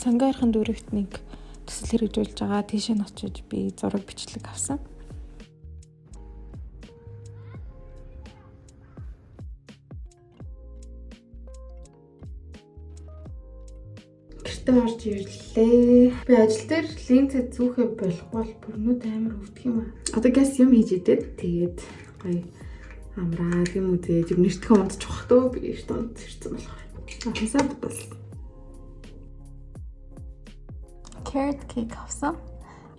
Сонгойрхон дүүрэгт нэг төсөл хэрэгжүүлж байгаа. Тийш нь очиж би зураг бичлэг авсан. Гэртээ орж ирлээ. Би ажил дээр линзээ зүүхээ болохгүй бол бүрнүүд амар өвдөх юм аа. Одоо газ юм хийж идээд тэгээд гоё амраа юм үү тэгээд нэртгэн унтчих واخ би эрт унтчихсан болохоор. Хасаа бодвол carrot cake авсан.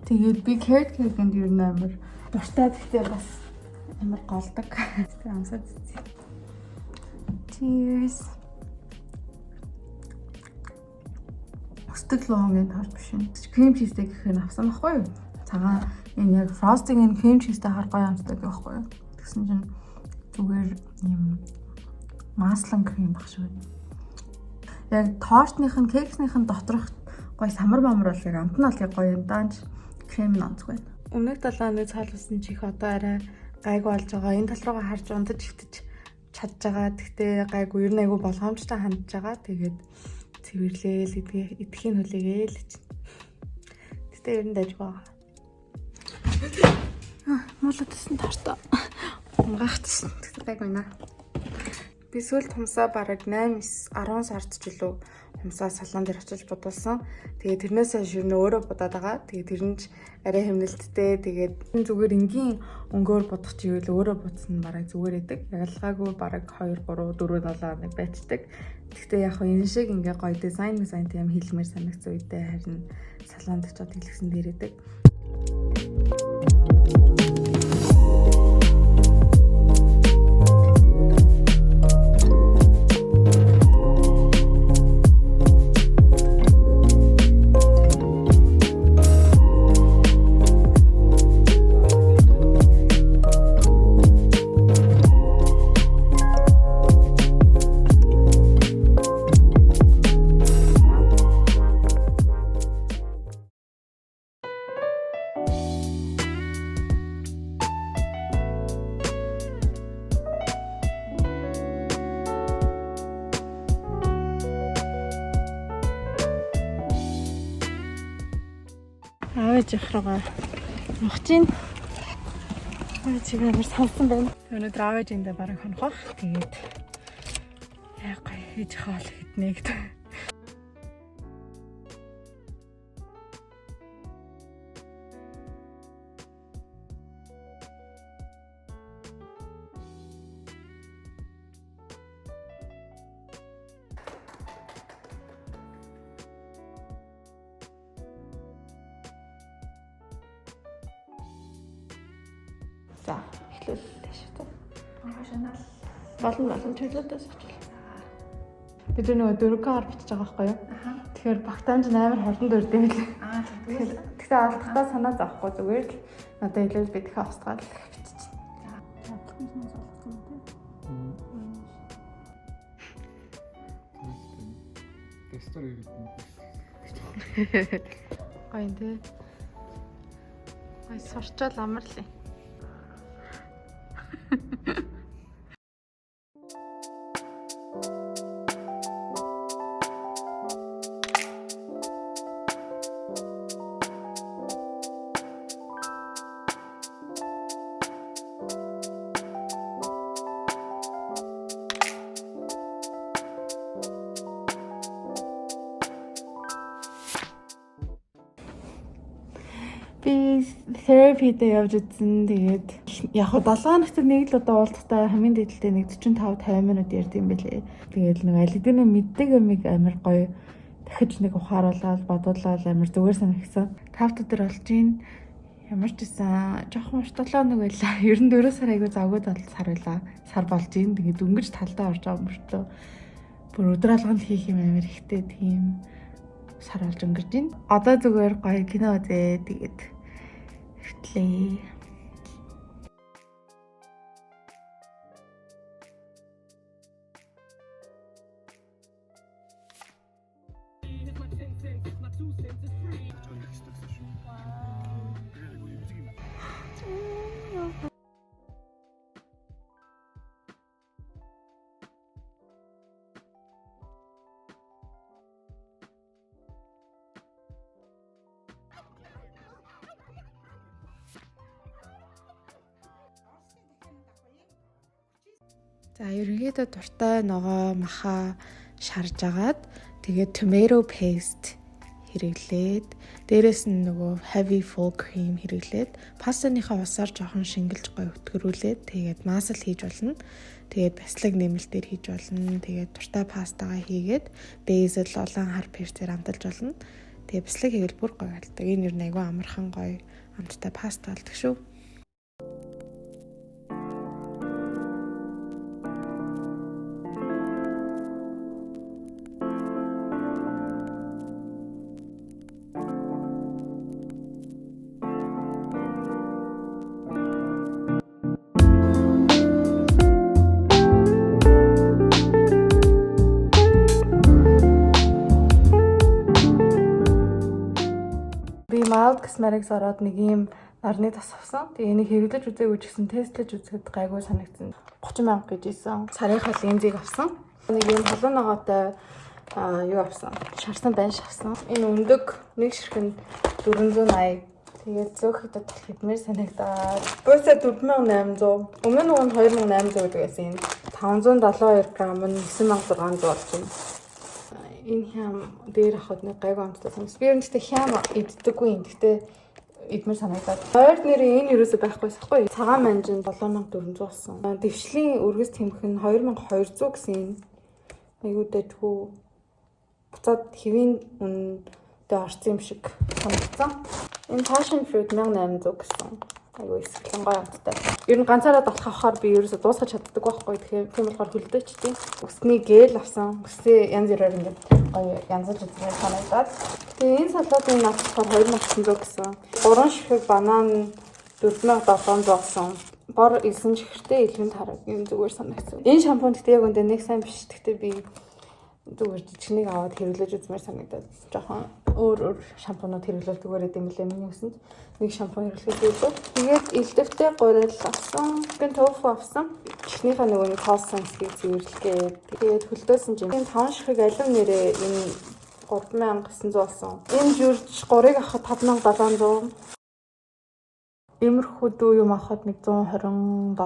Тэгээд би carrot cake-нд юу нээр дуртай гэхдээ бас амар голдог. Тэгээд амсаад үзье. Cheers. Өстөг лонгийн таар биш юм. Cream cheese-тэй гэхээр авсан байхгүй юу? Цагаан энэ яг frosting-ийн cream cheese-тэй хар гоё амсдаг байхгүй юу? Тэгсэн чинь зүгээр юм маслан крем баг шүү. Яг тортных нь, кексных нь доторх гоё самар мамар бол яг амт нь бол яг гоё юм даанч крем нь онцгүй байна. Өмнөх 7 хоног цаалуулсан чих одоо арай гайг болж байгаа. Энэ тал руугаа харж унтаж өвтөж чадж байгаа. Гэхдээ гайгүй ер нь айгүй болгоомжтой хандж байгаа. Тэгээд цэвэрлээл идэхийн хүлээгээл. Гэхдээ ер нь дайж байгаа. Молотсон тартаа. Унгаагчсан. Тэгтээ гайгүй наа. Би сүүлд хумсаа бараг 8-10 сард ч илүү хумсаа салон дээр очиж бодуулсан. Тэгээд тэрнээс хойш юу нөөрөө бодоод байгаа. Тэгээд тэр нь ч арай хэмнэлттэй. Тэгээд зүгээр энгийн өнгөөр бодох чи юу л өөрөө бодсон бараг зүгээр эдэг. Ялгаагүй бараг 2 3 4 7 нэг байцдаг. Гэхдээ яг хоо энэ шиг ингээ гоё дизайн юм хэлмээр санагц үедээ харин салонд очиод хэлгсэн дээр эдэг. Аавч яхрага мохчин чигээр салсан байна. Өнөөдөр аавч эндээ баран хонох бах. Тэгээд яг хийж хаал хитнэ гэдэг. За, эхлүүлээ шүү дээ. Хашаанаа болон төлөөдөөс очлоо. Бид нөгөө дөрөвгээр бичиж байгаа байхгүй юу? Тэгэхээр багтаамж амар холонд өрдөв лээ. Тэгэхээр алдахтаа санаа зовхгүй зүгээр л надад илүү би дахиад устгаад бичиж байна. Тестер хийх юм. Гоё нэ. Ай сурчаал амарлаа. Би therapy-д явж үзсэн. Тэгээд яг хоо 7 хоногт нэг л удаа уулзахтаа хамгийн дээдэлтэй нэг 45-50 минут ярьд юм бэлээ. Тэгээд нэг аль хэдийн мэддэг юмыг амар гоё дахиж нэг ухааруулаад бодуулаад амар зүгээр санагдсан. Тавт өдөр болж гин Ямар ч гэсэн жоохон 7 хоног байлаа. Ер нь 4 сар айгүй завгүй сар байлаа. Сар болж ийн. Тэгээд дөнгөж талдаа орж байгаа мөртөө бүр өдөр алганд хийх юм амар ихтэй тийм сар болж өнгөрч байна. Одоо зүгээр гоё кино үзээ. Тэгээд хэвтлээ. За ерөнхийдөө дуртай ногоо маха шарж агаад тэгээд tomato paste хэрэглээд дээрэс нь нөгөө heavy full cream хэрэглээд пастаныхаа усаар жоохон шингэлж гоё өтгөрүүлээд тэгээд масл хийж болно. Тэгээд бяцлаг нэмэлтээр хийж болно. Тэгээд дуртай пастагаа хийгээд basil улаан хар перцээр амталж болно. Тэгээд бяцлаг хийгээл бүр гоё болдог. Энэ ер нь айгүй амархан гоё амттай паста болдог шүү. Mild Cosmetics ороод нэг ийм нарны тас авсан. Тэгээ энийг хэрэглэж үзээгүй ч гэсэн тестлэж үзэхэд гайгүй санагдсан. 30,000 гэж ийсэн. Сарынхаа линзийг авсан. Нэг ийм халуун ногоотой юу авсан. Шарсан банш авсан. Энэ өндөг нэг ширхэнд 480. Тэгээд зөөхөд болох хэдмээр санагдаад. Бөөсөө 4,800. Өмнө нь 2,800 гэдэг байсан. 572 грамм нь 9,600 болж байна. Энэ хям дээр авахд нэг гайгүй амттай санагдсан. Би өөртөө хям иддэггүй юм. Гэхдээ идмэр санагдаад. Ойр нэрийн энэ юусоо байхгүй байхгүй. Цагаан манжин 7400 болсон. Дэвшлийн өргөс тэмх нь 2200 гэсэн. Айгуу дэжгүй. Буцаад хэвийн үндэ орсон юм шиг санагдсан. Энэ passion fruit 1800 гэсэн. Айгуу эсгэлэн гоё амттай. Ер нь ганцаараа болох авахаар би ерөөсө дуусгаж чаддаг байхгүй. Тэгэхээр тийм болохоор хөлдөөчтэй. Өсний гэл авсан. Өсөө янз бүрээр ингээд гоё янзлж үзмээр санагдаад. Тэгээ энэ салаатын наад болохоор 2900 гэсэн. 3 ширхэг банан 4700 болсон. Бор элсэн чихэртэй элвэн тараг юм зүгээр санагдсан. Энэ шампунь гэхдээ яг үндэ нэг сайн биш. Гэхдээ би зүгээр жижигнийг аваад хэрэглэж үзмээр санагдаад. Жохон өөр шампунууд хэрэглүүлдэг өгөөд юм лээ миний үсэнд. Нэг шампунь хэрэглэхэд үү. Тэгээд элдвтэй гурил авсан. Гэн тофу авсан. Чихнийхаа нөгөө нэг тоолсон хэсгийг цэвэрлэгээ. Тэгээд хөлдөөсөн чинь 5 ширхэг алим нэрээ энэ 3900 болсон. Энэ журж 3-ыг авахад 5700. Иймэрхүү дүү юм авахад 127,000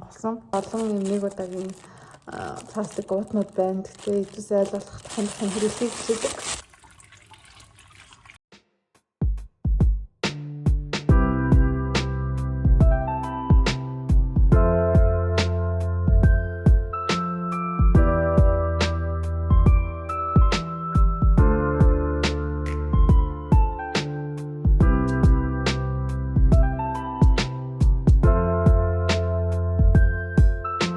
болсон. Олон юм нэг удаагийн пластик гуутнууд байна. Гэхдээ эдгээс айлуулах хандсан хэрэглэхийг хүсдэг.